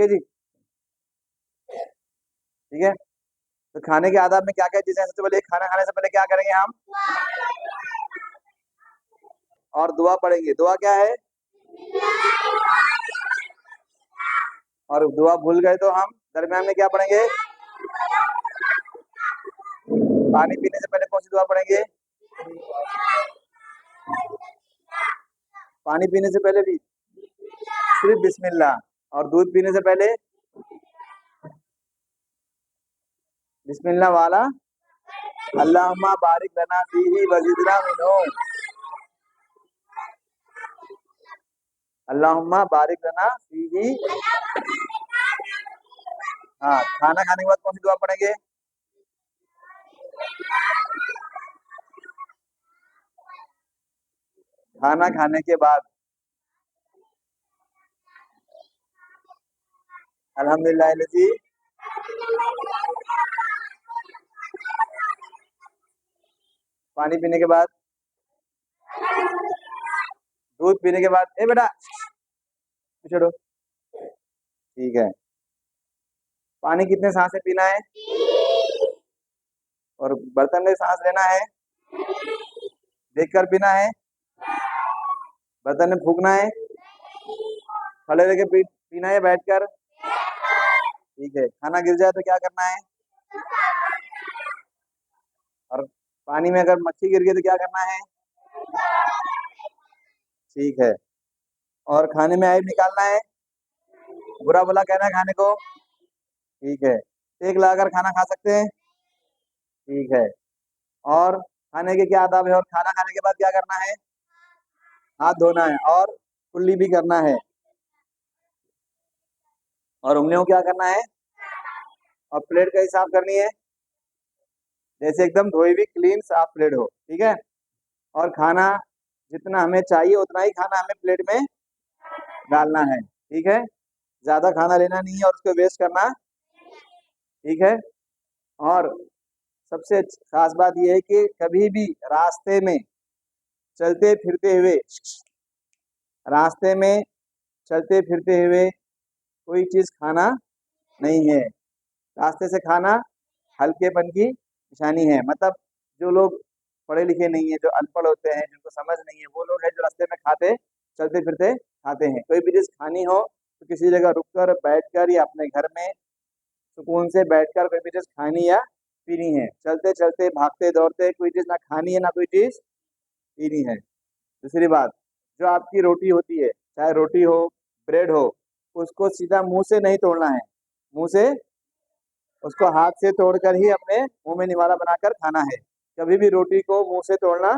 है जी, ठीक है। तो खाने के आदाब में क्या क्या चीजें हैं? सबसे पहले खाना खाने से पहले क्या करेंगे हम? और दुआ पढ़ेंगे। दुआ क्या है? और दुआ भूल गए तो हम दरमियान में क्या पढ़ेंगे? पानी पीने से पहले कौन सी दुआ पढ़ेंगे? पानी पीने से पहले भी सिर्फ बिस्मिल्लाह। और दूध पीने से पहले बिस्मिल्लाह वाला अल्लाहुम्मा बारिक लना फीही वज़िदना मिनहू। अल्लाहुम्मा बारिक लना फीही। हाँ, खाना खाने के बाद कौन सी दुआ पढ़ेंगे? खाना खाने के बाद अल्हम्दुलिल्लाह लजी। पानी पीने के बाद, दूध पीने के बाद, ए बेटा छोड़ो, ठीक है। पानी कितने सांस से पीना है? और बर्तन में सांस लेना है, देखकर पीना है, बर्तन में फूकना है, खड़े रह के पीना है, बैठकर? ठीक है। खाना गिर जाए तो क्या करना है? और पानी में अगर मक्खी गिर गई तो क्या करना है? ठीक है। और खाने में ऐब निकालना है, बुरा भला कहना है खाने को? ठीक है। टेक लगाकर खाना खा सकते हैं? ठीक है। और खाने के क्या आदाब है? और खाना खाने के बाद क्या करना है? हाथ धोना है और कुल्ली भी करना है। और उंगलियों को क्या करना है? और प्लेट का हिसाब करनी है, जैसे एकदम धोई हुई क्लीन साफ प्लेट हो, ठीक है। और खाना जितना हमें चाहिए उतना ही खाना हमें प्लेट में डालना है, ठीक है। ज्यादा खाना लेना नहीं है और उसको वेस्ट करना, ठीक है। और सबसे खास बात यह है कि कभी भी रास्ते में चलते फिरते हुए, रास्ते में चलते फिरते हुए कोई चीज खाना नहीं है। रास्ते से खाना हल्केपन की निशानी है। मतलब जो लोग पढ़े लिखे नहीं है, जो अनपढ़ होते हैं, जिनको समझ नहीं है, वो लोग है जो रास्ते में खाते चलते फिरते खाते हैं। कोई भी चीज खानी हो तो किसी जगह रुककर, बैठकर, या अपने घर में सुकून से बैठकर कोई भी चीज खानी या पीनी है। चलते चलते, भागते दौड़ते कोई चीज ना खानी है ना कोई चीज पीनी है। दूसरी बात, जो आपकी रोटी होती है, चाहे रोटी हो, ब्रेड हो, उसको सीधा मुंह से नहीं तोड़ना है। मुंह से उसको हाथ से तोड़कर ही अपने मुंह में निवाला बनाकर खाना है। कभी भी रोटी को मुंह से तोड़ना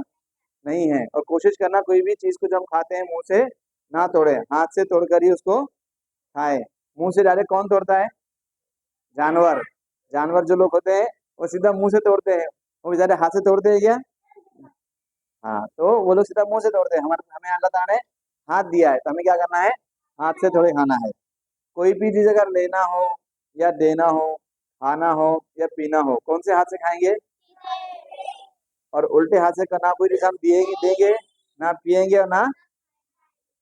नहीं है। और कोशिश करना कोई भी चीज को जब हम खाते हैं मुंह से ना तोड़े, हाथ से तोड़कर ही उसको खाएं। मुंह से डायरेक्ट कौन तोड़ता है? जानवर। जानवर जो लोग होते हैं वो सीधा मुंह से तोड़ते हैं। वो बेचारे हाथ से तोड़ते हैं क्या? हाँ, तो वो लोग सीधा मुंह से तोड़ते हैं। हमारे हमें अल्लाह ताला ने हाथ दिया है, तो हमें क्या करना है? हाथ से थोड़े खाना है। कोई भी चीज अगर लेना हो या देना हो, खाना हो या पीना हो, कौन से हाथ से खाएंगे? और उल्टे हाथ से ना कोई चीज हम दिएंगे देंगे, ना पिएंगे, और ना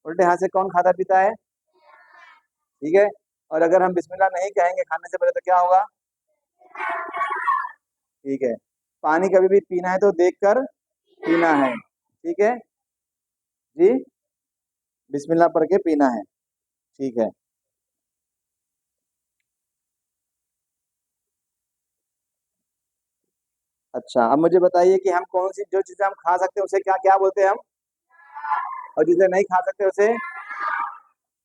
उल्टे हाथ से कौन खाता पीता है? ठीक है। और अगर हम बिस्मिल्लाह नहीं कहेंगे खाने से पहले तो क्या होगा? ठीक है। पानी कभी भी पीना है तो देखकर पीना है, ठीक है जी। बिस्मिल्लाह पढ़ के पीना है, ठीक है। अच्छा, अब मुझे बताइए कि हम कौन सी जो चीजें हम खा सकते हैं उसे क्या क्या बोलते हैं हम? और जिसे नहीं खा सकते उसे?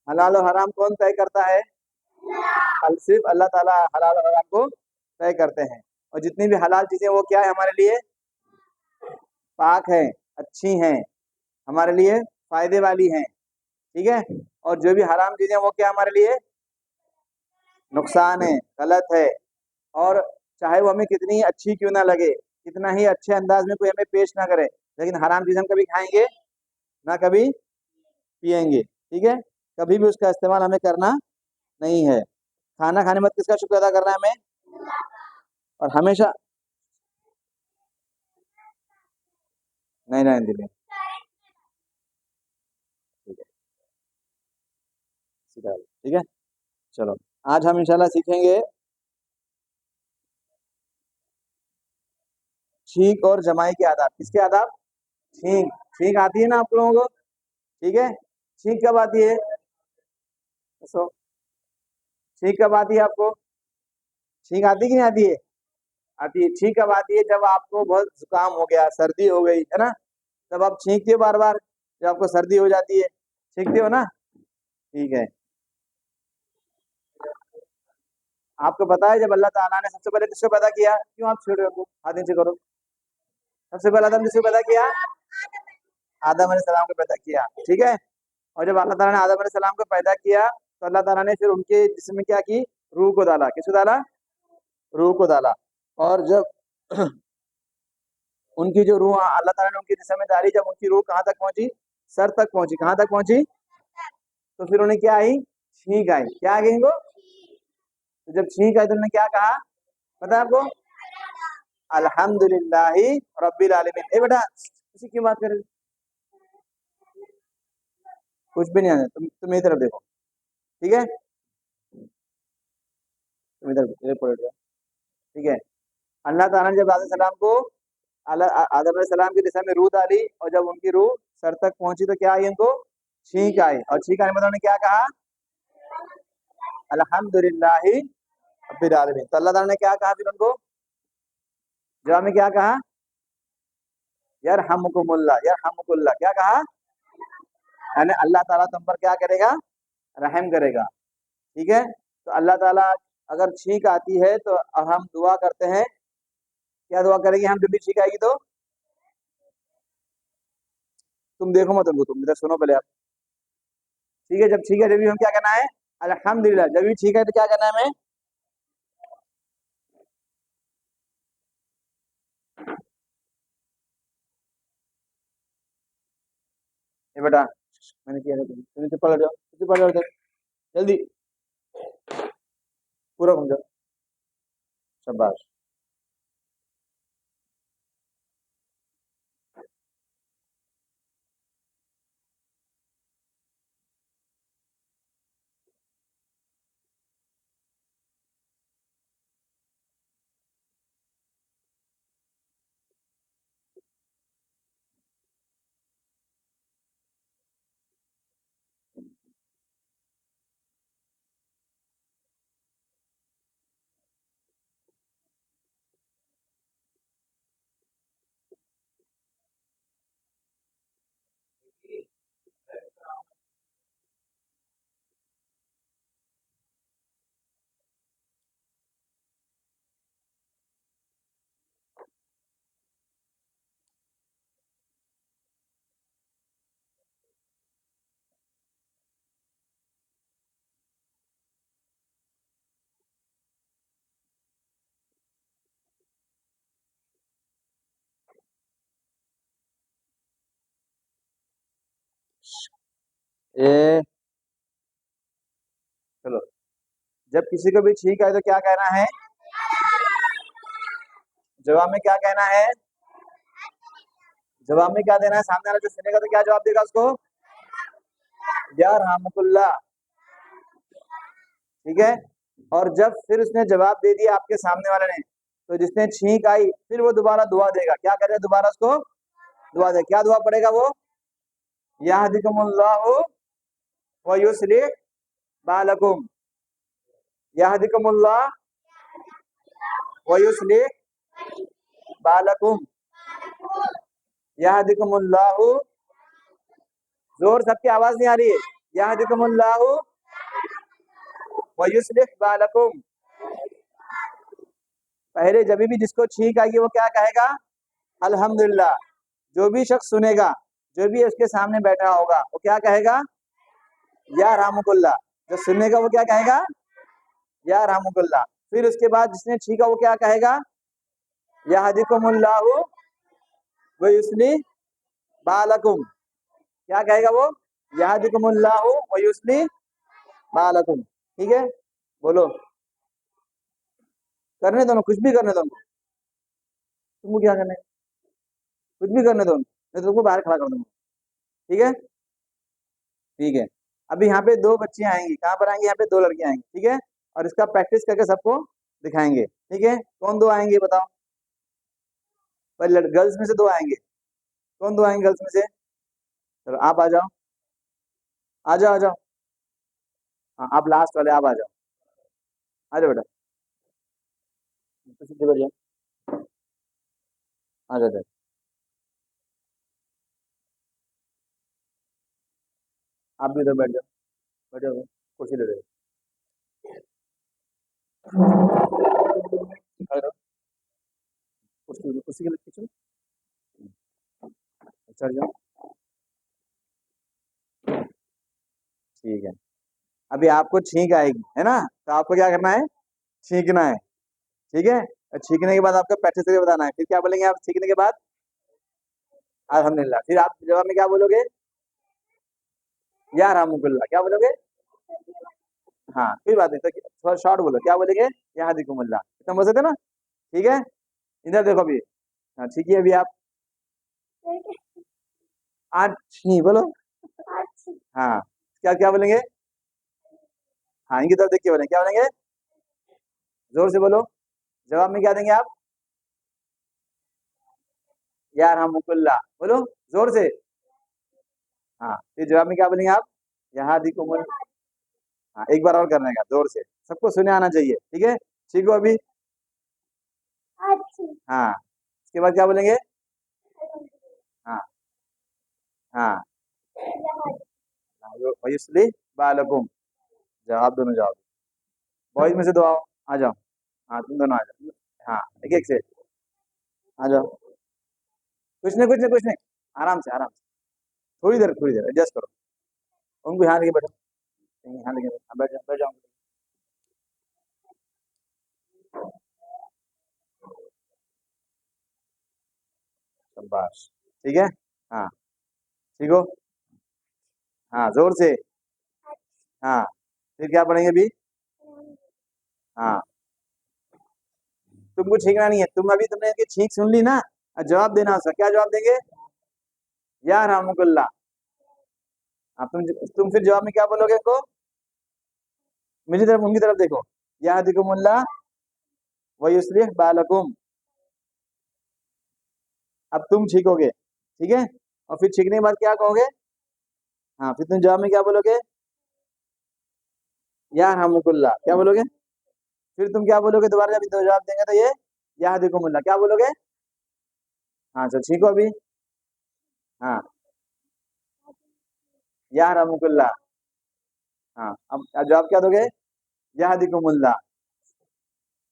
हलाल और हराम कौन तय करता है? सिर्फ अल्लाह ताला हलाल और हराम को तय करते हैं। और जितनी भी हलाल चीजें वो क्या है हमारे लिए? पाक है, अच्छी हैं, हमारे लिए फायदे वाली हैं, ठीक है। और जो भी हराम चीजें वो क्या हमारे लिए? नुकसान है, गलत है। और चाहे वो हमें कितनी अच्छी क्यों ना लगे, कितना ही अच्छे अंदाज में कोई हमें पेश ना करे, लेकिन हराम चीज हम कभी खाएंगे ना कभी पिएंगे, ठीक है। कभी भी उसका इस्तेमाल हमें करना नहीं है। खाना खाने में किसका शुक्र अदा करना है हमें? और हमेशा नहीं नहीं दिले, ठीक है, सीधा, ठीक है, चलो। आज हम इंशाल्लाह सीखेंगे छींक और जमाई के आदाब। किसके आदाब? छींक। छींक आती है ना आप लोगों को? ठीक है। छींक कब आती है? सो छींक कब आती है आपको? छींक आती है कि नहीं आती है? आती है। छींक कब आती है? जब आपको बहुत जुकाम हो गया, सर्दी हो गई है ना, तब आप छींकते हो बार बार। जब आपको सर्दी हो जाती है, छींकते हो ना? ठीक है। आपको पता है जब अल्लाह ताला ने सबसे पहले किसको पैदा किया? क्यों आप छेड़ रहे हो? हाथ नीचे करो। सबसे पहले आदम किसको पैदा किया? आदम अलैहिस्सलाम को पैदा किया। ठीक है। और जब अल्लाह ताला ने आदम अलैहिस्सलाम को पैदा किया, तो अल्लाह ताला ने फिर उनके जिस्म में क्या की? रूह को डाला। किसको डाला? रूह को डाला। और जब उनकी जो रूह अल्लाह ताला ने उनकी जिस्म में डाली, जब उनकी रूह कहाँ तक पहुंची? सर तक पहुंची। कहाँ तक पहुंची? तो फिर उन्हें क्या आई? छींक आई। क्या आ गई इनको? तो जब छींक आई तो उन्होंने क्या कहा? पता है आपको? अल्हम्दुलिल्लाहि रब्बिल आलमीन। ए बेटा, किसी की बात कर रहे हो? कुछ भी नहीं आना, तुम मेरी तरफ देखो। ठीक है। तुम इधर इधर पलट जाओ। ठीक है। अल्लाह ताला ने जब आदम सलाम को आदम सलाम की दिशा में रूह डाली, और जब उनकी रूह सर तक पहुंची तो क्या आई उनको? छींक आई। और छींक आने में उन्होंने क्या कहा? अल्हम्दुलिल्लाहि रब्बिल आलमीन। तो अल्लाह ताला ने क्या कहा फिर उनको? जवाब में क्या कहा? यरहमुकुमुल्लाह, यरहमुकुल्लाह। क्या कहा? यानी अल्लाह ताला तुम पर क्या करेगा? रहम करेगा। ठीक है। तो अल्लाह ताला अगर छींक आती है तो हम दुआ करते हैं। क्या दुआ करेंगे हम जब भी छींक आएगी तो? तुम देखो मत उनको, तुम इधर सुनो पहले आप। ठीक है। जब छींक है जब भी हम क्या करना है? अल्हम्दुलिल्लाह। जब भी छींक है तो क्या करना है हमें? ये बेटा, मैंने किया था, तुम नीचे पलट जाओ, नीचे पलट जाओ इधर, जल्दी पूरा घूम जाओ। शाबाश। ए चलो, जब किसी को भी छींक आए तो क्या कहना है? जवाब में क्या कहना है? जवाब में क्या देना है? सामने वाला जो सुनेगा तो क्या जवाब देगा उसको? या रहमतुल्लाह। ठीक है। और जब फिर उसने जवाब दे दिया आपके सामने वाले ने, तो जिसने छींक आई फिर वो दोबारा दुआ देगा। क्या करेगा? दोबारा उसको दुआ दे। क्या दुआ पड़ेगा वो? यहदिकुमुल्लाहु व युस्लिह बालकुम। यहदिकुमुल्लाह व युस्लिह बालकुम। यहदिकुमुल्लाहु। जोर, सबकी आवाज नहीं आ रही है। यहदिकुमुल्लाहु व युस्लिह बालकुम। पहले जब भी जिसको छींक आएगी वो क्या कहेगा? अल्हम्दुलिल्लाह। जो भी शख्स सुनेगा, जो भी उसके सामने बैठा होगा, वो क्या कहेगा? या रहमुकुल्लाह। जो सुनेगा वो क्या कहेगा? या रहमुकुल्लाह। फिर उसके बाद जिसने छींका वो क्या कहेगा? यहदिकुमुल्लाहु व युस्लिह बालकुम। क्या कहेगा वो? यहदिकुमुल्लाहु व युस्लिह बालकुम। ठीक है। बोलो। करने दो ना, कुछ भी करने दो उनको। तुमको क्या करना है? कुछ भी करने दो उनको, मैं तुमको बाहर खड़ा कर दूंगा। ठीक है। ठीक है। अभी यहाँ पे दो बच्चियां आएंगी। कहाँ पर आएंगी? यहाँ पे दो लड़कियां आएंगी। ठीक है। और इसका प्रैक्टिस करके सबको दिखाएंगे। ठीक है, कौन दो आएंगे बताओ? पर गर्ल्स में से दो आएंगे। कौन दो आएंगे गर्ल्स में से? चलो आप आ जाओ, आ जाओ, आ जाओ। हाँ आप लास्ट वाले, आप आ जाओ, आ जाओ बेटा, सीधे बैठ जाओ, आ जाओ, आप भी इधर बैठ जाओ, बैठ जाओ, कुर्सी ले लो, खड़े रहो, कुर्सी कुर्सी के लिए खींचो, चढ़ जाओ। ठीक है, अभी आपको छींक आएगी है ना, तो आपको क्या करना है? छींकना है। ठीक है, और छींकने के बाद आपको प्रैक्टिस करके बताना है। फिर क्या बोलेंगे आप छींकने के बाद? अल्हम्दुलिल्लाह। फिर आप जवाब में क्या बोलोगे? या रहमुकुल्लाह, क्या बोलोगे? हाँ कोई बात नहीं, तो थोड़ा शॉर्ट बोलो, क्या बोलेंगे? या हदीकुमुल्लाह, इतना बोल सकते ना? ठीक है, इधर देखो अभी। हाँ ठीक है, अभी आप आज नहीं बोलो। हाँ, क्या क्या बोलेंगे? हाँ इनकी तरफ देख के बोलेंगे, क्या बोलेंगे? जोर से बोलो। जवाब में क्या देंगे आप? या रहमुकुल्लाह बोलो, जोर से। हाँ, फिर जवाब में क्या बोलेंगे आप? यहाँ हदीकुमुल। हाँ एक बार और करने का जोर से, सबको सुने आना चाहिए। ठीक है, ठीक हो अभी? हाँ, उसके बाद क्या बोलेंगे? हाँ हाँ, वयुस्ली बालकुम। जाओ आप दोनों जाओ, बॉयज में से दो आओ, आ जाओ। हाँ तुम दोनों आ जाओ, हाँ एक एक से आ जाओ। कुछ नहीं कुछ नहीं कुछ नहीं, आराम से आराम से, थोड़ी देर एडजस्ट करो। उनको यहाँ लेके बैठो, यहाँ लेके बैठो, हाँ, बैठ जाओ बैठ जाओ। शाबाश, ठीक है। हाँ ठीक हो? हाँ जोर से। हाँ, फिर क्या पढ़ेंगे अभी? हाँ, तुमको छींकना नहीं है, तुम अभी तुमने इसकी छींक सुन ली ना, अब जवाब देना उसका, क्या जवाब देंगे? या रहमुकुल्लाह। हाँ तुम फिर जवाब में क्या बोलोगे इनको? मेरी तरफ, उनकी तरफ देखो। या हदीकुमुल्लाह व युस्लिह बालकुम। अब तुम छींकोगे, ठीक है, और फिर छींकने के बाद क्या कहोगे? हाँ फिर तुम जवाब में क्या बोलोगे? या रहमुकुल्लाह, क्या बोलोगे? फिर तुम क्या बोलोगे दोबारा जब दो जवाब देंगे तो ये या हदीकुमुल्लाह, क्या बोलोगे? हाँ चलो छींको अभी। हाँ, या रहमुकुल्लाह। हाँ अब जवाब क्या दोगे? या हदीकुमुल्लाह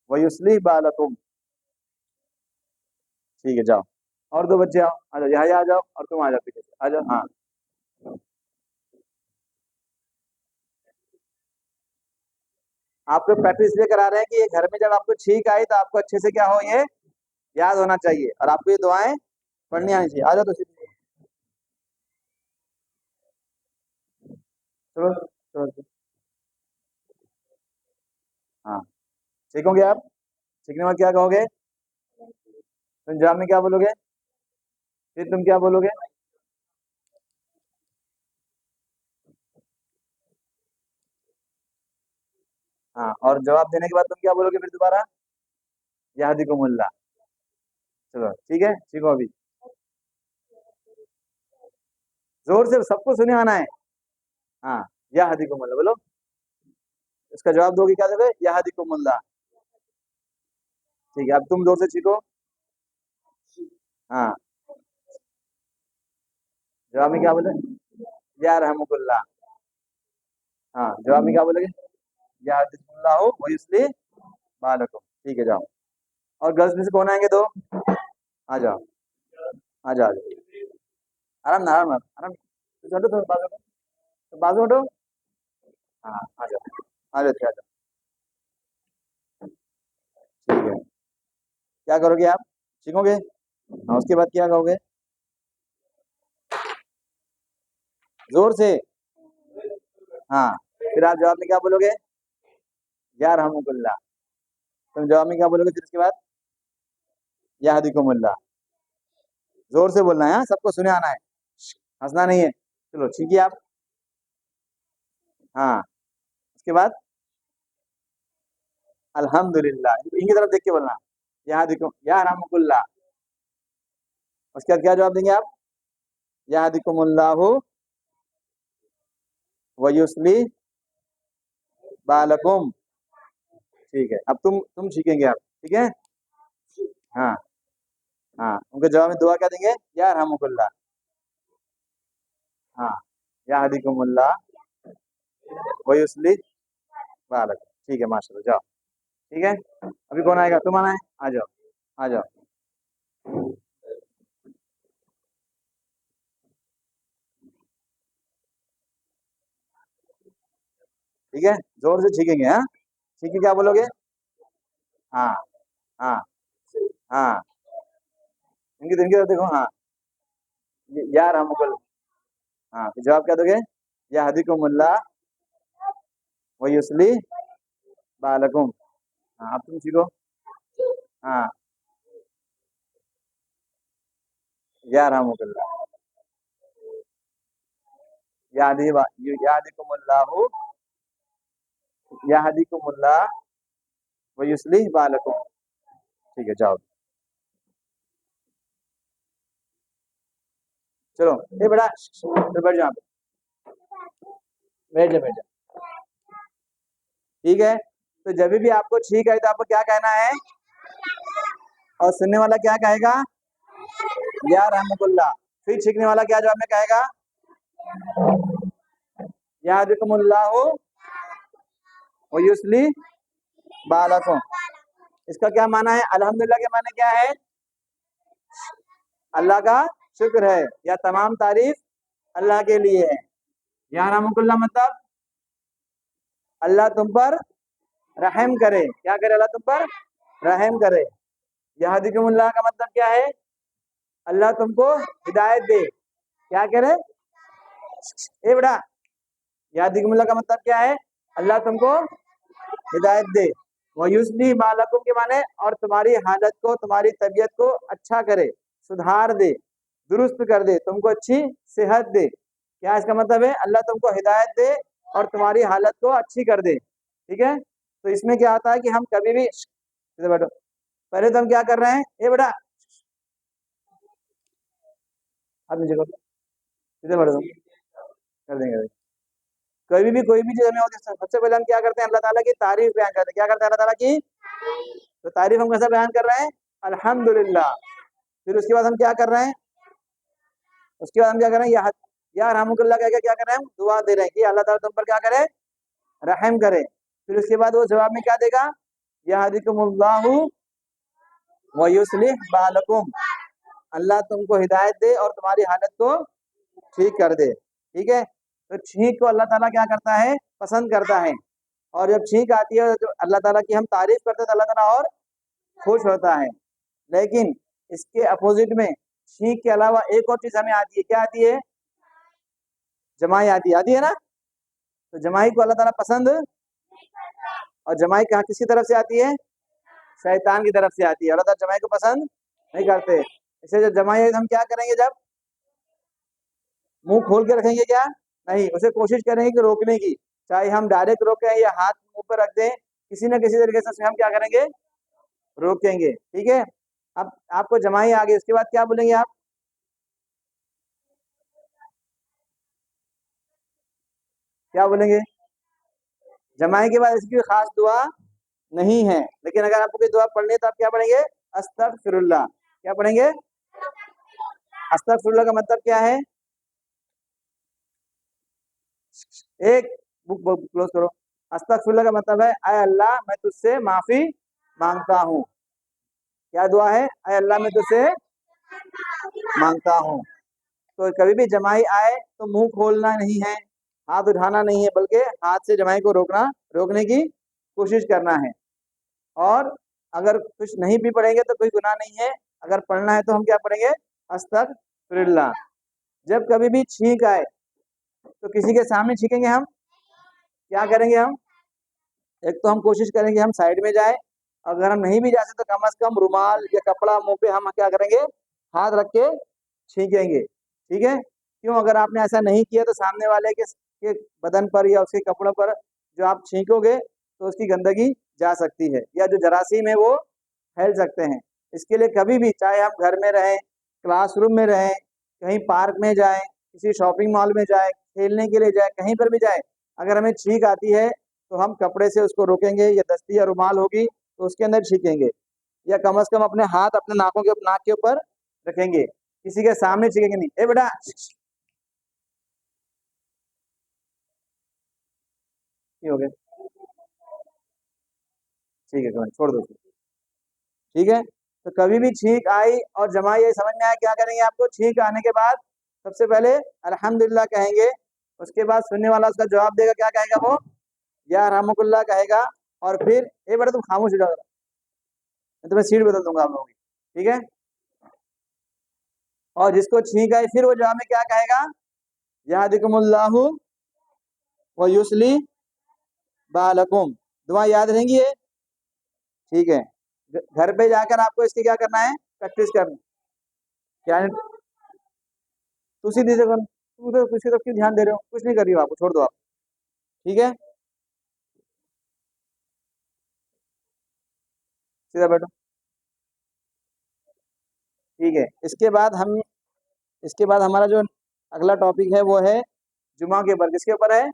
व युस्लिह बालकुम। ठीक है जाओ, और दो बच्चे आओ, आ जाओ यहाँ आ जाओ, और तुम आ जाओ पीछे से, आ जाओ। हाँ, आपको प्रैक्टिस इसलिए करा रहे हैं कि ये घर में जब आपको छींक आई तो आपको अच्छे से क्या हो, ये याद होना चाहिए, और आपको ये दुआएं पढ़नी आनी चाहिए। आ जाओ तो सीधे, चलो चलो चलो। हाँ, सीखोगे आप? सीखने के बाद क्या कहोगे? तुम जवाब में क्या बोलोगे? फिर तुम क्या बोलोगे? हाँ, और जवाब देने के बाद तुम क्या बोलोगे फिर दोबारा? यहदिकुमुल्लाह। चलो ठीक है, सीखो अभी, जोर से सबको सुने आना है। हाँ, यहदिकुमुल्लाह बोलो, इसका जवाब दोगे, क्या दोगे? यहदिकुमुल्लाह। ठीक है, अब तुम जोर से सीखो। हाँ, जवाब में क्या बोले? या रहमुकुल्लाह। हाँ, जवाब में क्या बोलोगे? यहदिकुमुल्लाह व युस्लिह बालकुम। ठीक है जाओ, और गर्ल्स में से कौन आएंगे दो? आ जाओ, आ जाओ, आ जाओ। आराम ना, आराम ना, आराम। तो हटो, तो बाजू हटो, तो बाजू हटो। हाँ आ जाओ, आ जाओ, आ जाओ। ठीक है, क्या करोगे आप? सीखोगे? हाँ उसके बाद क्या कहोगे? जोर से। हाँ, फिर आप जवाब में क्या बोलोगे? या रहमुकुल्लाह। तुम जवाब में क्या बोलोगे फिर उसके बाद? या हदीकुमुल्लाह। जोर से बोलना है, हाँ सबको सुने आना है, हंसना नहीं है। चलो ठीक है आप। हाँ, उसके बाद अल्हम्दुलिल्लाह, इनकी तरफ देख के बोलना। यहदिकुम या रहमकुल्लाह। उसके बाद क्या जवाब देंगे आप? यहदिकुमुल्लाहु व युस्लिह बालकुम। ठीक है, अब तुम सीखेंगे आप, ठीक है। हाँ हाँ, उनके जवाब में दुआ क्या देंगे? या रहमकुल्लाह। हाँ, यहदिकुमुल्लाह व युस्लिह बालकुम। ठीक है, माशाल्लाह, जाओ। ठीक है, अभी कौन आएगा? तुम आना है, आ जाओ, आ जाओ। ठीक है, जोर से छीकेंगे। हाँ, ठीक है, क्या बोलोगे? हाँ हाँ हाँ, इनकी तरफ देखो। हाँ, या रहमकुल्लाह। हाँ, फिर जवाब क्या दोगे? यहदिकुमुल्लाह व युस्लिह बालकुम। हाँ, अब तुम सीखो। हाँ, या रहमकुल्लाह। यहदिकुमुल्लाहु यहदिकुमुल्लाह व युस्लिह बालकुम। ठीक है, जाओ। चलो, ये बड़ा, तो बैठ जाओ, बैठ जा, बैठ जा। ठीक है, तो जब भी आपको ठीक है तो आपको क्या कहना है? और सुनने वाला क्या कहेगा? या रहमतुल्लाह। फिर सीखने वाला क्या जवाब में कहेगा? यहदिकुमुल्लाहु व युस्लिह बालकुम। इसका क्या माना है? अल्हम्दुलिल्लाह के माने क्या है? अल्लाह का शुक्र है, या तमाम तारीफ अल्लाह के लिए है। या रहमतुल्लाह मतलब अल्लाह तुम पर रहम करे। क्या करे? अल्लाह तुम पर रहम करे। यहदिकुमुल्लाह का मतलब क्या है? अल्लाह तुमको हिदायत दे। क्या करे? ए बेटा, यहदिकुमुल्लाह का मतलब क्या है? अल्लाह तुमको हिदायत दे। वयुस्ली बालकुम के माने और तुम्हारी हालत को, तुम्हारी तबीयत को अच्छा करे, सुधार दे, दुरुस्त कर दे, तुमको अच्छी सेहत दे। क्या इसका मतलब है? अल्लाह तुमको हिदायत दे और तुम्हारी हालत को अच्छी कर दे। ठीक है, तो इसमें क्या होता है कि हम कभी भी, इधर बैठो, पहले तो हम क्या कर रहे हैं? ये बेटा, आप नीचे करो, इधर बैठो, कर देंगे। कोई भी चीज हमें होती है, सबसे पहले हम क्या करते हैं? अल्लाह ताला की तारीफ बयान करते हैं। क्या करते हैं? अल्लाह ताला की तो तारीफ हम कैसे बयान कर रहे हैं? अल्हम्दुलिल्लाह। फिर उसके बाद हम क्या कर रहे हैं? उसके बाद हम क्या कर रहे हैं? या रहमुकल्लाह कह के क्या कर रहे हैं? हम दुआ दे रहे हैं कि अल्लाह ताला तुम पर क्या करे? रहम करे। फिर उसके बाद वो जवाब में क्या देगा? यहदिकुमुल्लाहु व युस्लिह बालकुम। अल्लाह तुमको हिदायत दे और तुम्हारी हालत को ठीक कर दे। ठीक है, तो छींक को अल्लाह ताला क्या करता है? पसंद करता है। और जब छींक आती है तो अल्लाह ताला की हम तारीफ करते हैं तो अल्लाह ताला और खुश होता है। लेकिन इसके अपोजिट में छींक के अलावा एक और चीज हमें आती है। क्या आती है? जमाई आती है ना। तो जमाई को अल्लाह ताला पसंद, और जमाई कहाँ किसकी तरफ से आती है? शैतान की तरफ से आती है। अल्लाह ताला जमाई को पसंद नहीं करते। इसलिए जब जमाई है तो हम क्या करेंगे? जब मुंह खोल के रखेंगे क्या? नहीं, उसे कोशिश करेंगे कि रोकने की। चाहे हम डायरेक्ट रोकें या हाथ मुंह पर रख दें, किसी न किसी तरीके से उसे हम क्या करेंगे? रोकेंगे। ठीक है, अब आपको जमाई आ गई, उसके बाद क्या बोलेंगे आप? क्या बोलेंगे? जमाई के बाद इसकी खास दुआ नहीं है, लेकिन अगर आपको कोई दुआ पढ़नी है तो आप क्या पढ़ेंगे? अस्तगफिरुल्लाह। क्या पढ़ेंगे? अस्तगफिरुल्लाह का मतलब क्या है? एक बुक क्लोज करो। अस्तगफिरुल्लाह का मतलब है, अय अल्लाह मैं तुझसे माफी मांगता हूँ। क्या दुआ है? अय अल्लाह मैं तुझसे मांगता हूँ। तो कभी भी जमाई आए तो मुंह खोलना नहीं है, हाथ उठाना नहीं है, बल्कि हाथ से जमाई को रोकने की कोशिश करना है। और अगर कुछ नहीं भी पढ़ेंगे तो कोई गुनाह नहीं है। अगर पढ़ना है तो हम क्या पढ़ेंगे? अस्तगफिरुल्लाह। जब कभी भी छींक आए तो किसी के सामने छींकेंगे हम? क्या करेंगे हम? एक तो हम कोशिश करेंगे हम साइड में जाए। अगर हम नहीं भी जा सकते तो कम से कम रुमाल या कपड़ा मुंह पे हम क्या करेंगे? हाथ रख के छींकेंगे। ठीक है, क्यों? अगर आपने ऐसा नहीं किया तो सामने वाले के बदन पर या उसके कपड़ों पर जो आप छींकोगे तो उसकी गंदगी जा सकती है, या जो जरासीम है वो फैल सकते हैं। इसके लिए कभी भी, चाहे हम घर में रहें, क्लासरूम में रहें, कहीं पार्क में जाएं, किसी शॉपिंग मॉल में जाएं, खेलने के लिए जाएं, कहीं पर भी जाएं, अगर हमें छींक आती है तो हम कपड़े से उसको रोकेंगे, या दस्ती या रुमाल होगी तो उसके अंदर छींकेंगे, या कम से कम अपने हाथ अपने नाक के ऊपर रखेंगे, किसी के सामने छींकेंगे नहीं। ए बेटा, ये हो गया, ठीक है, कोई नहीं, छोड़ दो उसको। ठीक है, तो कभी भी छींक आई और जमाई, ये समझ में आया क्या करेंगे? आपको छींक आने के बाद सबसे पहले अल्हम्दुलिल्लाह कहेंगे, उसके बाद सुनने वाला उसका जवाब देगा, क्या कहेगा वो? या रहमुकुल्लाह कहेगा। और फिर ए बेटा तुम खामोश हो जाओ, मैं तुम्हें सीट बदल दूंगा आप लोगों की। ठीक है, और जिसको छींक आई फिर वो जवाब में क्या कहेगा? यादिकुमुल्लाहु व युस्ली बालकुम। दुआ याद रहेंगी ये? ठीक है, घर पे जाकर आपको इसकी क्या करना है? प्रैक्टिस करनी। क्या तुसी दीजिए कर, तुम तो किसी तरफ क्यों ध्यान दे रहे हो? कुछ नहीं कर रही हो, आपको छोड़ दो आप। ठीक है, सीधा बैठो। ठीक है, इसके बाद हमारा जो अगला टॉपिक है वो है जुमा के ऊपर। किसके ऊपर है?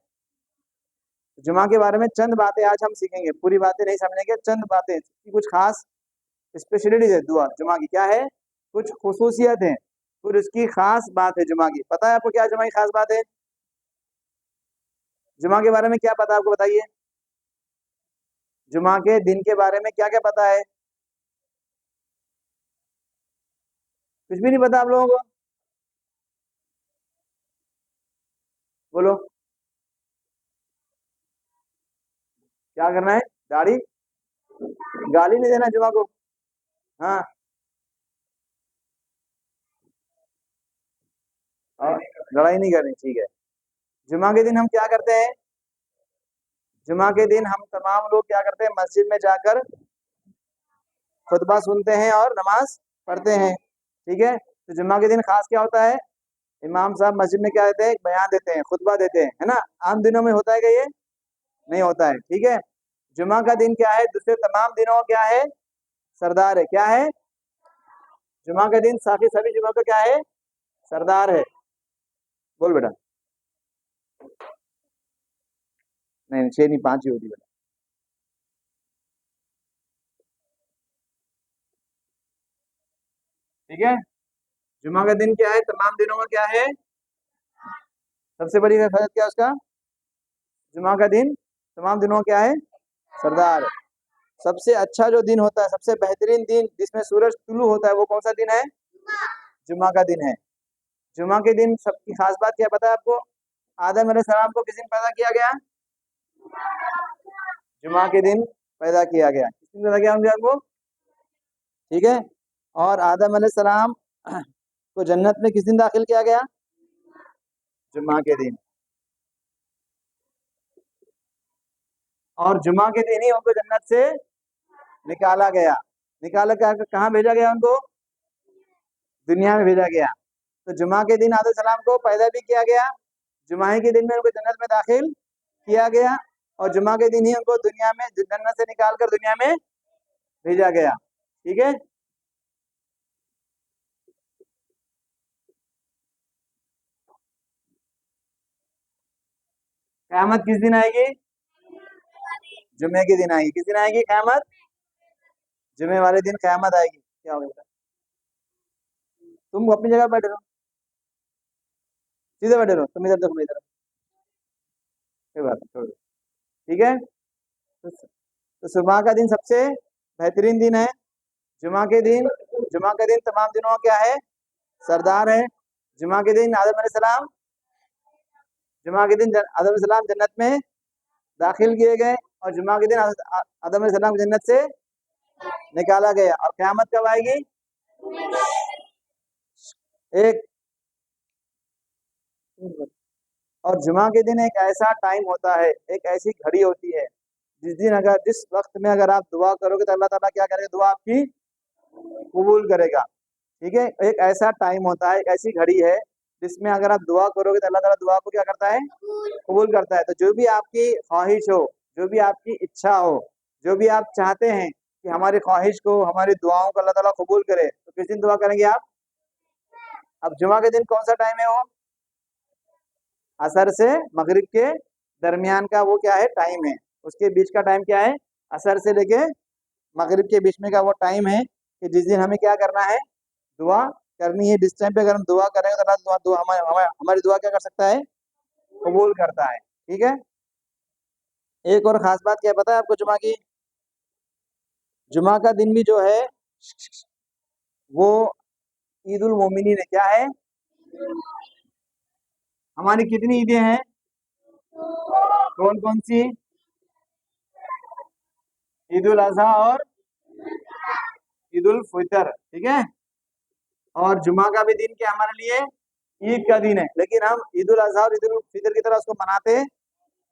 जुमा के बारे में चंद बातें आज हम सीखेंगे, पूरी बातें नहीं समझेंगे, चंद बातें की कुछ खास स्पेशलिटीज है दुआ जुमा की। क्या है? कुछ खुसूसियत है, कुछ उसकी खास बात है जुमा की। पता है आपको क्या जुमा की खास बात है? जुमा के बारे में क्या पता है आपको, बताइए। जुमा के दिन के बारे में क्या क्या पता है? कुछ भी नहीं पता आप लोगों को? बोलो, क्या करना है? दाढ़ी? गाली नहीं देना जुमा को। हाँ, और लड़ाई नहीं करनी, ठीक है। जुमा के दिन हम क्या करते हैं? जुमा के दिन हम तमाम लोग क्या करते हैं? मस्जिद में जाकर खुतबा सुनते हैं और नमाज पढ़ते हैं। ठीक है, तो जुम्मा के दिन खास क्या होता है? इमाम साहब मस्जिद में क्या देते हैं? एक बयान देते हैं, खुतबा देते हैं, है ना? आम दिनों में होता है क्या ये? नहीं होता है। ठीक है, जुम्मा का दिन क्या है? दूसरे तमाम दिनों का क्या है? सरदार है। क्या है? जुम्मा का दिन साकी सभी जुम्मों का क्या है? सरदार है। बोल बेटा। नहीं नहीं, 6 नहीं, 5 ही होती बेटा। ठीक है, जुम्मा का दिन क्या है? तमाम दिनों का क्या है? सबसे बड़ी फजीलत क्या है उसका? जुम्मा का दिन तमाम दिनों का क्या है? सरदार है। सबसे अच्छा जो दिन होता है, सबसे बेहतरीन दिन जिसमें सूरज तुलू होता है, वो कौन सा दिन है? जुम्मा का दिन है। जुम्मा के दिन सबकी खास बात क्या पता है आपको? आदम अलैहिस्सलाम को किस दिन पैदा किया गया? जुम्मा के दिन पैदा किया गया। किस दिन पैदा किया होंगे आपको? ठीक है, और आदम अलैहिस्सलाम को जन्नत में किस दिन दाखिल किया गया? जुम्मा के दिन। और जुम्मा के दिन ही उनको जन्नत से निकाला गया। निकाला क्या, कहाँ भेजा गया उनको? दुनिया में भेजा गया। तो जुम्मा के दिन आदम सलाम को पैदा भी किया गया, जुम्मा के दिन में उनको जन्नत में दाखिल किया गया, और जुम्मा के दिन ही उनको दुनिया में जन्नत से निकाल कर दुनिया में भेजा गया। ठीक है, क़यामत किस दिन आएगी? जुम्मे के दिन आएगी। किस दिन आएगी क़यामत? जुम्मे वाले दिन क़यामत आएगी। क्या होगा? तुम अपनी जगह बैठे रहो, सीधे बैठे रहो, तुम इधर देखो, इधर। कोई बात नहीं, छोड़ो। ठीक है, तो सुबह का दिन सबसे बेहतरीन दिन है। जुमा के दिन, जुमा के दिन तमाम दिनों का क्या है? सरदार है। जुमा के दिन आदम अलैहिस्सलाम, जुमा के दिन आदम अलैहिस्सलाम जन्नत में दाखिल किए गए, और जुमा के दिन आदम अलैहिस्सलाम को जन्नत से निकाला गया। और क़यामत कब आएगी? एक, और जुमा के दिन एक ऐसा टाइम होता है, एक ऐसी घड़ी होती है, जिस दिन अगर, जिस वक्त में अगर आप दुआ करोगे तो अल्लाह ताला क्या करेगा? दुआ आपकी कबूल करेगा। ठीक है, एक ऐसा टाइम होता है, एक ऐसी घड़ी है, जिसमें अगर आप दुआ करोगे तो अल्लाह ताला दुआ को क्या करता है? कबूल करता है। तो जो भी आपकी ख्वाहिश हो, जो भी आपकी इच्छा हो, जो भी आप चाहते हैं कि हमारी ख्वाहिश को, हमारी दुआओं को अल्लाह ताला कबूल करे, तो किस दिन दुआ करेंगे आप? अब जुमा के दिन कौन सा टाइम है वो? असर से मगरिब के दरमियान का वो क्या है, टाइम है। उसके बीच का टाइम क्या है? असर से लेके मगरिब के बीच में का वो टाइम है कि जिस दिन हमें क्या करना है, दुआ करनी है। जिस टाइम पे अगर हम दुआ करेंगे तो अल्लाह दुआ दुआ हमारी दुआ क्या कर सकता है, कबूल करता है। ठीक है। एक और खास बात क्या पता है आपको जुमा की? जुमा का दिन भी जो है वो ईद उल मोमिनीन है। क्या है? हमारी कितनी ईदें हैं? कौन कौन सी? ईद उल अजहा और ईद उल फितर। ठीक है। और जुमा का भी दिन क्या हमारे लिए? ईद का दिन है। लेकिन हम ईद उल अजहा और ईद उल फितर की तरह उसको मनाते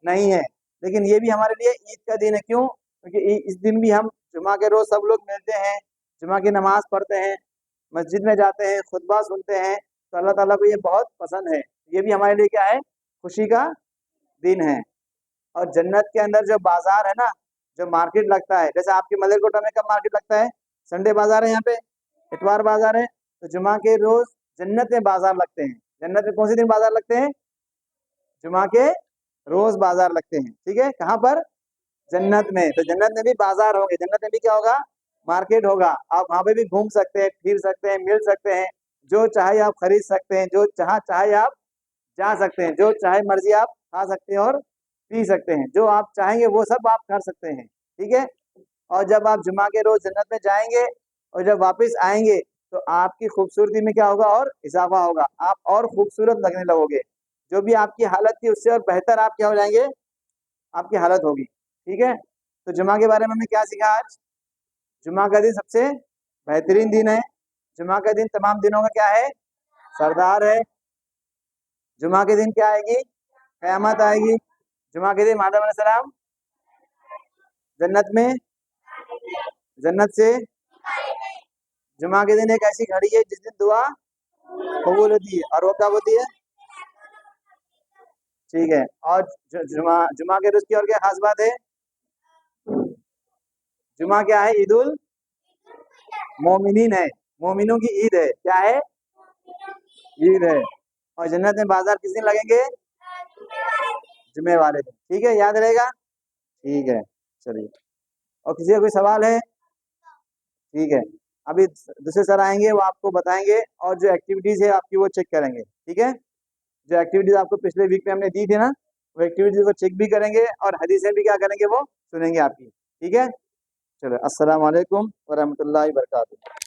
नहीं है। लेकिन ये भी हमारे लिए ईद का दिन है। क्यों? क्योंकि इस दिन भी हम जुमा के रोज सब लोग मिलते हैं, जुमा की नमाज पढ़ते हैं, मस्जिद में जाते हैं, खुतबा सुनते हैं। तो अल्लाह ताला को ये बहुत पसंद है। ये भी हमारे लिए क्या है, खुशी का दिन है। और जन्नत के अंदर जो बाजार है ना, जो मार्केट लगता है, जैसे आपके मलेरकोटा में कब मार्केट लगता है? संडे बाजार है यहाँ पे, इतवार बाजार है। तो जुमा के रोज जन्नत में बाजार लगते हैं। जन्नत में कौन से दिन बाजार लगते हैं? जुमा के रोज बाजार लगते हैं। ठीक है। कहाँ पर? जन्नत में। तो जन्नत में भी बाजार होंगे, जन्नत में भी क्या होगा, मार्केट होगा। आप वहां पे भी घूम सकते हैं, फिर सकते हैं, मिल सकते हैं। जो चाहे आप खरीद सकते हैं, जो चाहे आप जा सकते हैं, जो चाहे मर्जी आप खा सकते हैं और पी सकते हैं। जो आप चाहेंगे वो सब आप कर सकते हैं। ठीक है। और जब आप जुमा के रोज जन्नत में जाएंगे और जब वापस आएंगे तो आपकी खूबसूरती में क्या होगा, और इजाफा होगा। आप और खूबसूरत लगने लगोगे। जो भी आपकी हालत थी उससे और बेहतर आप क्या हो जाएंगे, आपकी हालत होगी। ठीक है। तो जुमा के बारे में हमने क्या सीखा आज? जुमा का दिन सबसे बेहतरीन दिन है। जुमा का दिन तमाम दिनों का क्या है, सरदार है। जुमा के दिन क्या आएगी, कयामत आएगी। जुमा के दिन आदम अलैहिस्सलाम जन्नत में, जन्नत से। जुमा के दिन एक ऐसी घड़ी है जिस दिन दुआ कबूल होती है, और वो कब होती है? ठीक है। और जुमा जुमा के रोज की और क्या खास बात है? जुमा क्या है, ईद उल मोमिनीन है। मोमिनों की ईद है। क्या है? ईद है। और जन्नत में बाजार किस दिन लगेंगे? जुमे वाले दिन। ठीक है, याद रहेगा। ठीक है। चलिए। और किसी का कोई सवाल है? ठीक है। अभी दूसरे सर आएंगे, वो आपको बताएंगे और जो एक्टिविटीज है आपकी वो चेक करेंगे। ठीक है। जो एक्टिविटीज आपको पिछले वीक में हमने दी थी ना, वो एक्टिविटीज को चेक भी करेंगे और हदीसें भी क्या करेंगे, वो सुनेंगे आपकी। ठीक है। चलो, अस्सलाम वालेकुम वरहमतुल्लाहि वबरकातुहू।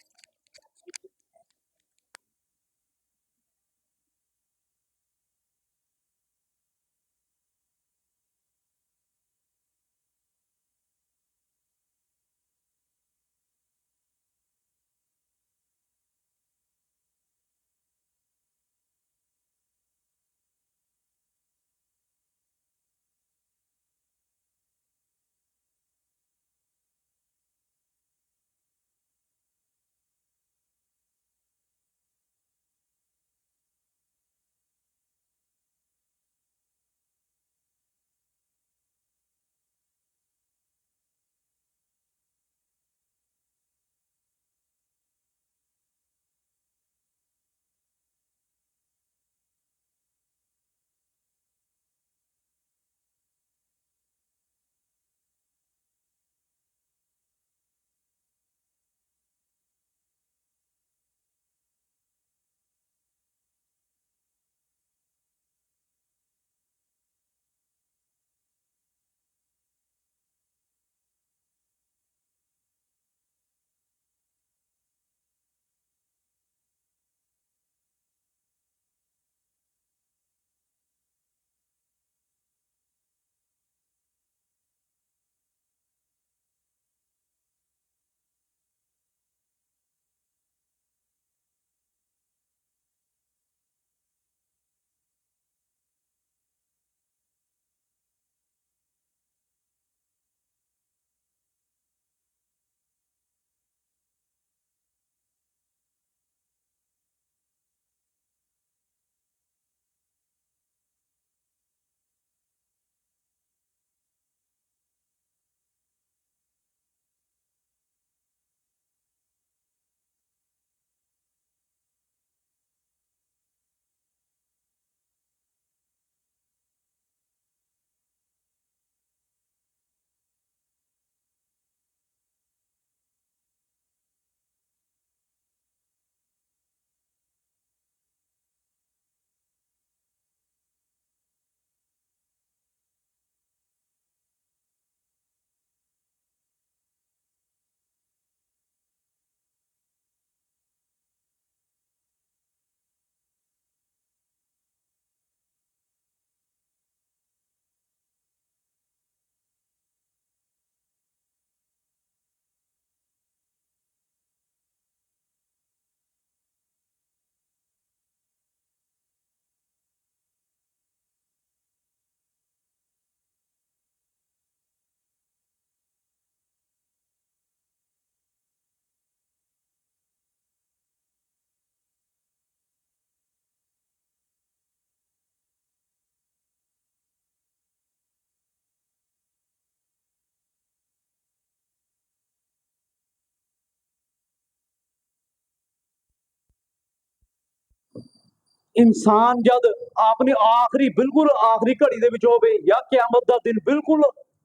इंसान जद अपनी आखिरी बिल्कुल आखिरी घड़ी दे विच होवे या क़यामत दा दिन बिल्कुल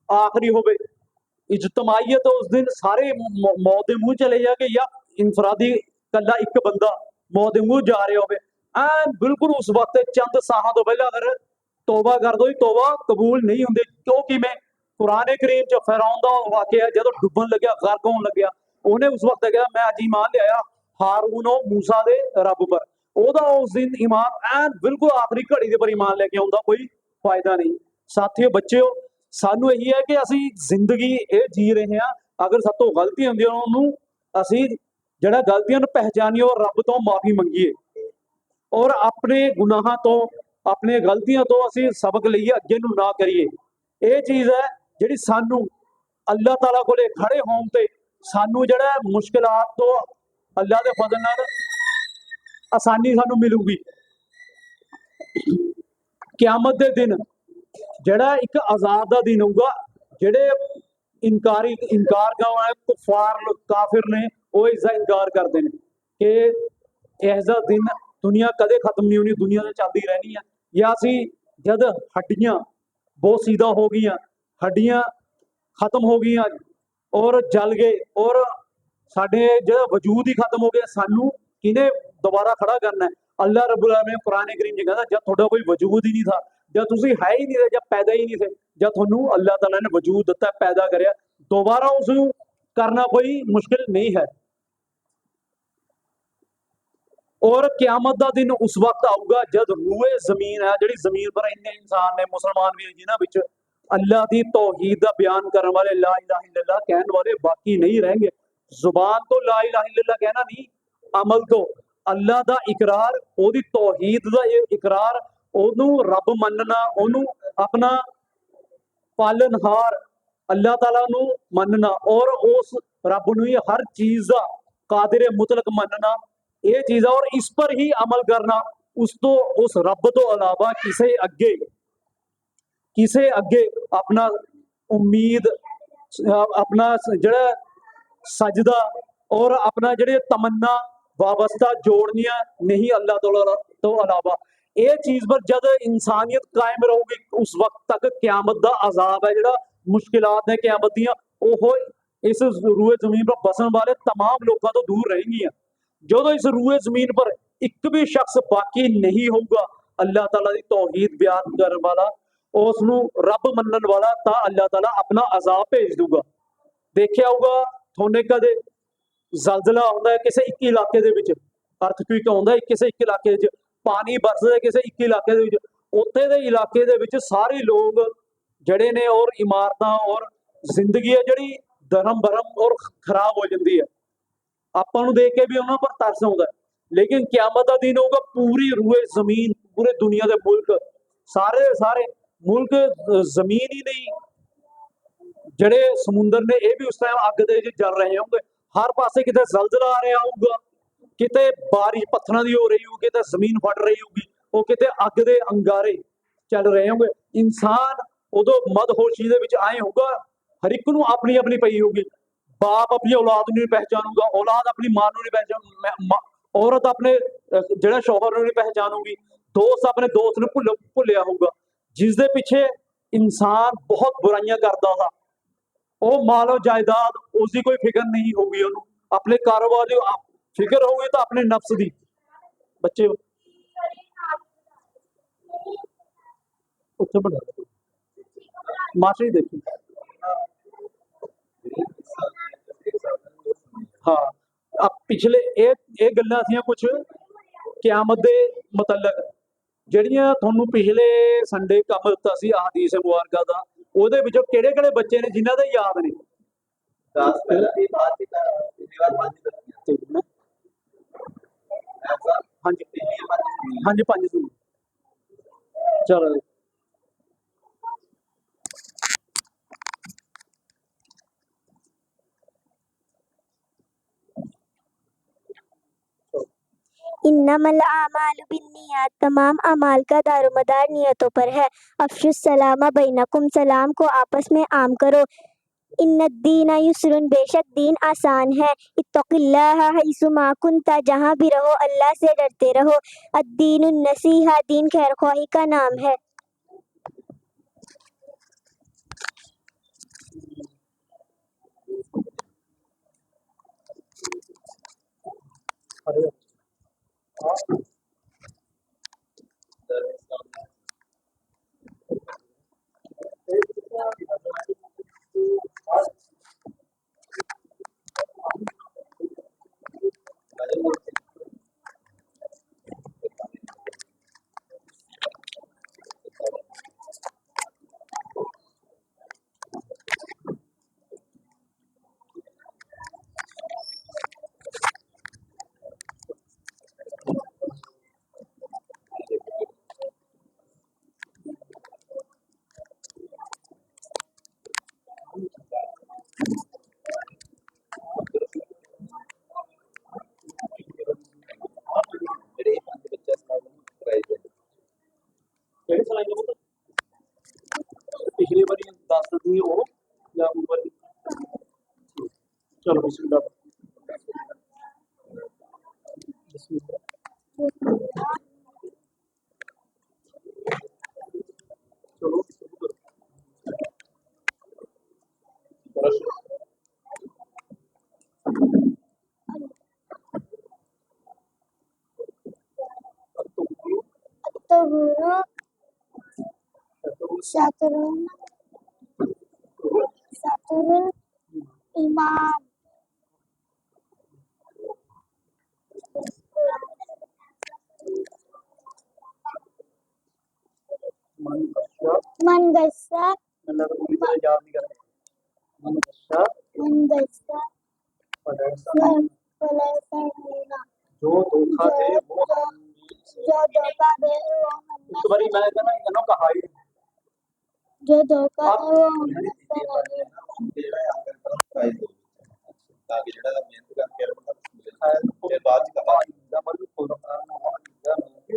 आखिरी होवे, इजतमाहीयत उस दिन सारे मौत दे मूंह चले जाके या इनफरादी कल्ला एक बंदा मौत दे मूंह जा रहा होवे, बिल्कुल उस वक्त चंद साहां तो पहले अगर तौबा कर दो, तौबा कबूल नहीं होंदी। क्योंकि मैं कुरान करीम च फिरौन दा वाकया जदों डुबन लग्या, गर्क होन लग्या, उन्हें उस वक्त कहा मैं अज ईमान लिया हारून और मूसा दे रब पर, ओदा उस दिन ईमान बिल्कुल आखिरी घड़ी दे पर ईमान लेके आउंदा कोई फायदा नहीं। साथियों बच्चों, सानू यही है कि असी जिंदगी ये जी रहे हैं, अगर सब तो गलती होंदी है उन्होंने असी जड़ा गलतियां पहचानिए और रब तो माफी मंगीए और अपने गुनाहों तो अपने गलतियों तो असी सबक लईए, अगे नूं ना करिए। ये चीज़ है जिहड़ी सानू अल्लाह ताला कोले खड़े होण ते सानू जड़ा मुश्किलात तो अल्लाह दे फजल नाल आसानी सानू मिलूगी। क़यामत दे दिन जड़ा एक अजाब दा दिन होगा, जेड़े इनकार करने कुफार काफिर ने वो इसका इनकार करते हैं कि ऐसा दिन दुनिया कदे खत्म नहीं होनी, दुनिया तो चलती रहनी है। या असी जद हड्डियां बहुत सीधा हो गई, हड्डियां खत्म हो गई और जल गए और साडे जो वजूद ही खत्म हो गया, सानू किने दोबारा खड़ा करना है? अल्लाह रब्बुल आलमीन कुरान करीम च कहता जब थोड़ा कोई वजूद ही नहीं था, जब तुसी है ही नहीं थे, जब पैदा ही नहीं थे, जब थोनू अल्लाह ताला ने वजूद दिता, पैदा करया, दोबारा उसनू करना कोई मुश्किल नहीं है। और क़यामत दा दिन उस वक्त आऊगा जब रूए जमीन है, जिहड़ी जमीन पर इन्ने इंसान ने मुसलमान भी जिन्हां विच अल्लाह दी तौहीद दा बयान करने वाले, ला इलाहा इल्लल्लाह कहने वाले बाकी नहीं रहेंगे। जुबान तो ला इलाहा इल्लल्लाह कहना नहीं, अमल तो अल्लाह दा इकरार, ओदी तौहीद दा इकरार, ओनू रब मनना, ओनू अपना पालनहार अल्लाह ताला नू मनना और उस रब नू ही हर चीज दा कादिर मुतलक मनना, ये चीज है। और इस पर ही अमल करना, उस रब तो अलावा किसे अगे अपना उम्मीद, अपना जड़ा सजदा और अपना जड़े तमन्ना वाबस्ता जोड़निया नहीं अल्लाह तो अलावा। ये चीज पर जब इंसानियत कायम रहोगी, उस वक्त तक क़यामत दा अजाब है, जड़ा मुश्किलात ने क़यामत दियां, ओहो इस रूए जमीन पर बसन वाले तमाम लोगों तो दूर रहेंगी। जो इस रूए जमीन पर एक भी शख्स बाकी नहीं होगा अल्लाह ताला दी तौहीद बयान करने वाला, उसनू रब मनन वाला, ता अल्लाह ताला अपना अजाब भेज दूगा। देखिया होगा थोने कदे जलजला आउंदा है किसी एक इलाके दे विच, अर्थक्वेक आउंदा है किसी एक इलाके विच, पानी बरसदा है किसी एक इलाके दे विच, उत्थे दे इलाके दे विच सारे लोग जड़े ने और इमारतां और जिंदगी है जड़ी धर्म भरम और खराब हो जाती है। आपां नूं देख के भी उन्हां पर तरस आउंदा है। लेकिन क़यामत दा दिन होगा, पूरी रूए जमीन, पूरे दुनिया के मुल्क, सारे सारे मुल्क, जमीन ही नहीं, जड़े समुंदर ने यह भी उस टाइम अग दे जल रहे होंगे। हर पासे किते जलजला आ रहा होगा, किते बारिश पत्थरों की हो रही होगी, किते जमीन फट रही होगी, वो किते अग दे अंगारे चल रहे होंगे। इंसान उदो मदहोशी दे विच आए होगा, हर एक नूं अपनी अपनी पई होगी। बाप अपनी औलाद नहीं पहचानूगा, औलाद अपनी मां नहीं पहचान, औरत अपने जड़ा शौहर नहीं पहचानूगी, दोस्त अपने दोस्त ने भुलिया होगा। जिसदे पिछे इंसान बहुत बुराइयां करता था, वो मालो जायदाद उसकी कोई फिक्र नहीं होगी, उन्होंने अपने कारोबार की फिक्र होगी तो अपने नफ्स की। बच्चे उत्थे बना मास्टर देखी, हाँ अब पिछले ये गल्लां सी कुछ क़यामत दे मुतलक, ਜਿਹੜੀਆਂ ਤੁਹਾਨੂੰ पिछले संडे ਕੰਮ ਦਿੱਤਾ ਸੀ हदीस मुबारका दा, ਉਹਦੇ ਵਿੱਚੋਂ ਕਿਹੜੇ-ਕਿਹੜੇ ਬੱਚੇ ने जिन्हां ਦੇ याद ने? हाँ जी, हाँ जी, 5 सुनो चलो। इन्नमल आमालु बिन्नियात, तमाम अमाल का दारोमदार नियतों पर है। अफशुस सलामा बैनकुम, सलाम को आपस में आम करो। इन्नद्दीन युस्रुन, बेशक दीन आसान है। इत्तक़िल्लाह हैसुमा कुन्ता, जहाँ भी रहो अल्लाह से डरते रहो। अद्दीनुन नसीहा, दीन खैरख्वाही का नाम है। अरे ਕਿਹੜੇ ਸਲਾਈ ਦਾ ਪੁੱਤ? ਪਿਛਲੀ ਵਾਰੀ ਦੱਸ ਦਿੰਦੀ ਉਹ ਜਾਂ ਉਹ ਵਾਰੀ? ਚਲੋ ਬਿਸਮਿਲ੍ਲਾ। ਚਲੋ ਸ਼ੁਰੂ ਕਰੋ। तहुरु शातरुन शातरुल ईमान। मन गस्सा मतलब पूरी तरह याद नहीं करते। मनगश्शा मन गस्सा फलैसा, फलैसा मिना, जो धोखा दे वो जो धोखा दे वो इस बारी मैं कहना इन्हों का हाई जो धोखा दे वो हमसे नहीं। ताकि जेड़ा मेहनत करके फिर बाद च कहा ਦਾ ਮਤਲਬ ਕੋਲ ਦਾ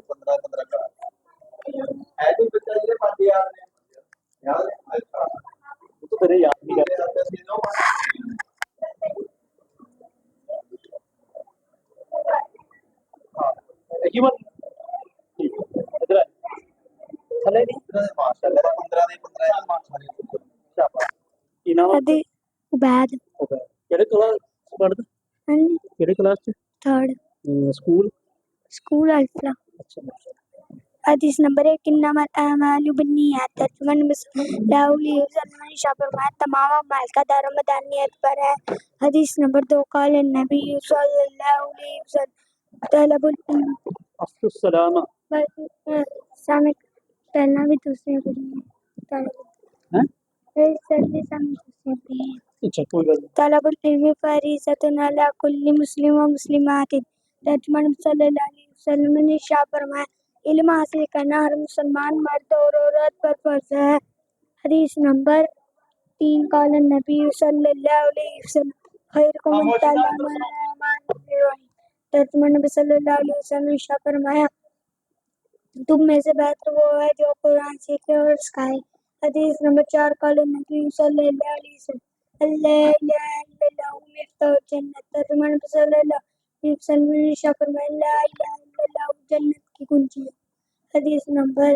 15 करा है भी बच्चा जेरे 5000 ने याद है अच्छा तो तेरे याद नहीं करते। हाँ यही बात ठीक है। इधर थले नहीं माशाल्लाह 15 माशाल्लाह शाबाश इनाम अदे उबैद हो गया। केड़े क्लास पढ़दे? केड़े क्लास च? Third school school Alfalah. अच्छा हदीस नंबर 1, इन्नमल अमालु बिन्नियात, तर्जुमान सल्लल्लाहु अलैहि वसल्लम ने फरमाया तमाम अमाल का दारोमदार नियत पर है। हदीस नंबर 2, क़ाल नबी सल्लल्लाहु अलैहि वसल्लम तलबुल इल्म अफ्सुस सलामा सामने पहला भी दूसरे को हैं? फिर सर्दी सामने दूसरे भी है। अच्छा कोई बात नहीं। तलबुल इल्मी फरीज़तुन अला कुल्ली मुस्लिम व मुस्लिमातिन, तर्जुमान सल्लल्लाहु अलैहि वसल्लम ने इरशाद फरमाया इल्म हासिल करना हर मुसलमान मर्द और औरत पर फर्ज है। हदीस नंबर 3, क़ाल नबी सल्लल्लाहु अलैहि वसल्लम खैरुकुम मन तअल्लमा अल-कुरान, तर्जुमान नबी सल्लल्लाहु अलैहि वसल्लम ने इरशाद फरमाया तुम में से बेहतर वो है जो कुरान सीखे और सिखाए। हदीस नंबर 4, क़ाल नबी सल्लल्लाहु अलैहि वसल्लम अल्ला इलाहा इल्लल्लाहु मिफ्ताहुल जन्नत, तर्जुमान नबी सल्लल्लाहु अलैहि वसल्लम ने इरशाद फरमाया ला इलाहा इल्लल्लाहु जन्नत की कुंजी है। हदीस नंबर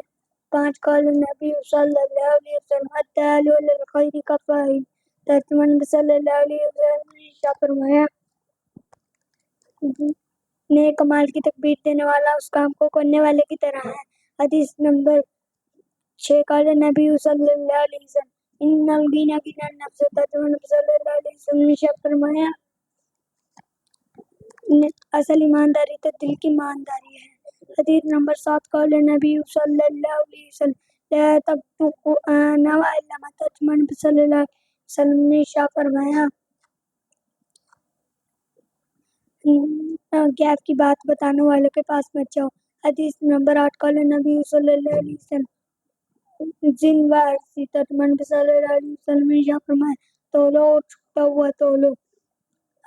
5, क़ाल नबी सल्लल्लाहु अलैहि वसल्लम अद्दालु अलल खैरि कफ़ाइल, तर्जुमान नबी सल्लल्लाहु अलैहि वसल्लम ने इरशाद फरमाया नेक अमाल की तकबीर देने वाला उस काम को करने वाले की तरह है। हदीस नंबर 6, क़ाल नबी सल्लल्लाहु अलैहि वसल्लम इन्नल गिना गिना नफ्स, तर्जुमान नबी सल्लल्लाहु अलैहि वसल्लम ने इरशाद फरमाया असल ईमानदारी तो दिल की ईमानदारी है। हदीस नंबर 7, क़ाल नबी सल्लल्लाहु अलैहि वसल्लम ला तक्तु कुरान व इल्मा, तर्जुमान नबी सल्लल्लाहु अलैहि वसल्लम ने इरशाद फरमाया गैब की बात बताने वालों के पास मत जाओ। हदीस नंबर 8, क़ाल नबी सल्लल्लाहु अलैहि वसल्लम जिन वारसी, तर्जुमान नबी सल्लल्लाहु अलैहि वसल्लम ने इरशाद फरमाया तोलो और छुपा हुआ तोलो।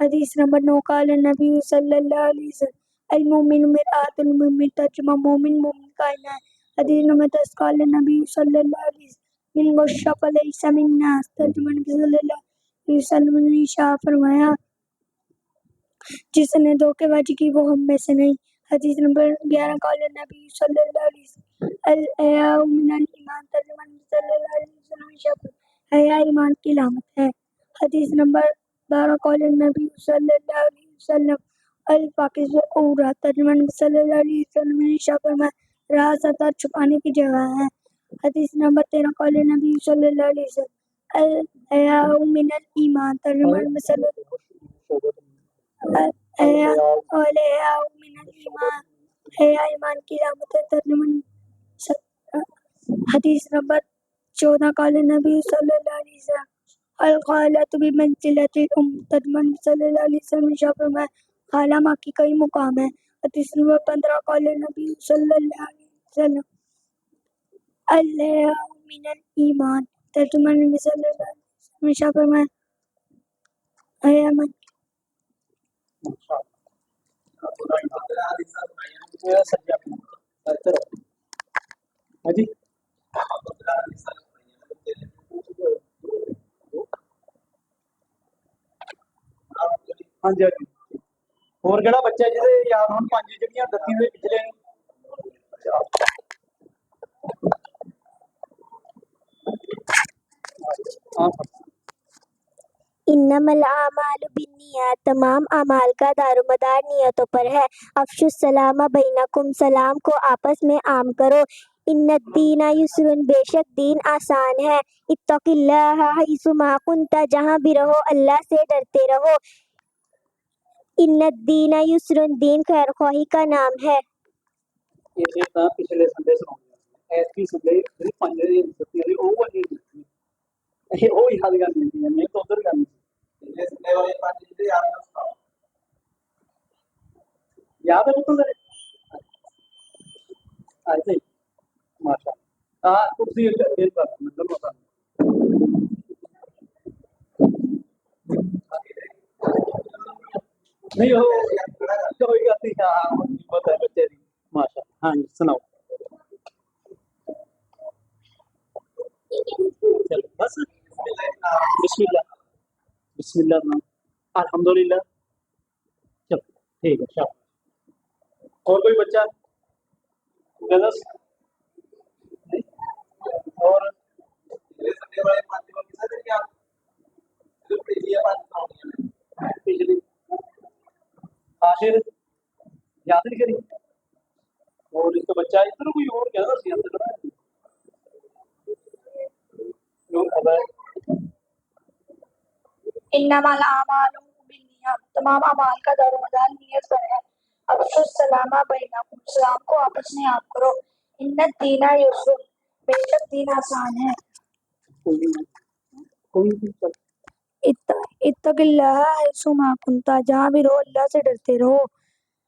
हदीस नंबर 9, क़ाल नबी सल्लल्लाहु अलैहि वसल्लम अल मोमिनु मिरआतुल मोमिन, तर्जुमा मोमिन मोमिन का आईना है। हदीस नंबर 10, क़ाल नबी सल्लल्लाहु अलैहि वसल्लम मिन मुशफ़ लैसा मिन्ना, तर्जुमा नबी सल्लल्लाहु वसल्लम ने इरशाद फरमाया, जिसने धोखेबाजी की वो हम में से नहीं। हदीस नंबर 11 कौल नबी सल्लल्लाहु अलैहि वसल्लम अल हयाउ मिनल ईमान, तर्जुमा नबी सल्लल्लाहु अलैहि वसल्लम इरशाद, हया ईमान की अलामत है। हदीस नंबर 12 कौल नबी सल्लल्लाहु अलैहि वसल्लम अल पाकिज़ु औरत, तर्जुमा नबी सल्लल्लाहु अलैहि वसल्लम ने इरशाद फरमाया, राज सतर छुपाने की जगह है। हदीस नंबर 13 कौल नबी सल्लल्लाहु अलैहि वसल्लम अल हयाउ मिनल ईमान, तर्जुमा नबी सल्लल्लाहु हया मिनल ईमान, हया ईमान की अलामत है। तर्जुमा हदीस नंबर 14 कौल नबी सल्लल्लाहु अलैहि वसल्लम अल खालतु बिमंजिलतिल तर्जुमा नबी सल्लल्लाहु अलैहि वसल्लम इरशाद फरमाया, खाला माँ की कई मुकाम है। हदीस नंबर 15 कौल नबी सल्लल्लाहु अलैहि वसल्लम अल हयाउ मिनल ईमान, तर्जुमा नबी सल्लल्लाहु अलैहि वसल्लम इरशाद फरमाया, हया ईमान हाँ जी, हाँ जी, हाँ जी। ਹੋਰ ਕਿਹੜਾ ਬੱਚਾ ਜਿਹਦੇ ਯਾਦ ਹੁਣ ਪੰਜ ਜਿਹੜੀਆਂ ਦੱਸੀਆਂ ਦੇ ਪਿਛਲੇ हाँ, इन्नमल आमालु बिन्नियात, तमाम अमाल का दारोमदार नियतों पर है। अफशुस सलामा बैनकुम, सलाम को आपस में आम करो। इन्नद्दीना युस्रुन, बेशक दीन आसान है। इत्तक़िल्लाहा हैसुमा कुन्ता, जहाँ भी रहो अल्लाह से डरते रहो। इन्नद्दीना युस्रुन, दीन खैरख्वाही का नाम है। ਇਹ ਤਾਂ ਪਿਛਲੇ ਸੰਡੇ ਸੁਣਾਉਂਦੇ ਐਤਕੀ ਸੰਡੇ ਜਿਹੜੀ ਪੰਜ ਦੀ ਦਿੱਤੀ ਸੀ ਉਹ ਵਾਲੀ ਇਹ ਉਹ ਯਾਦ ਕਰਨੀ ਸੀ ਮੈਂ ਤਾਂ ਉਧਰ ਕਰਨੀ ਸੀ ਪਿਛਲੇ ਸੰਡੇ ਵਾਲੇ ਪੰਜ ਜਿਹੜੇ ਯਾਦ ਨਾ ਸੁਣਾਓ ਯਾਦ ਹੈ ਤੁਹਾਨੂੰ ਆਏ थे माशा कुर्सी एक बार मतलब होता नहीं हो कोई बात नहीं हाँ पता है बच्चे दी माशा हाँ जी सुनाओ चलो बस बिस्मिल्लाह बिस्मिल्लाह नाम अल्हम्दुलिल्लाह चलो ठीक है शाबाश और कोई बच्चा गलत और पिछली आखिर याद नहीं करी और इसका बच्चा इधर कोई और क्या था अंदर इन्नमल आमालु बिन्नियात, तमाम अमाल का दारोमदार नियत पर है। अफशुस सलामा बैनकुम, सलाम को आपस में आम करो। इन्नद्दीना युस्रुन, बेशक दीन आसान है। इत्तक़िल्लाहा हैसुमा कुन्ता, जहाँ भी रहो अल्लाह से डरते रहो।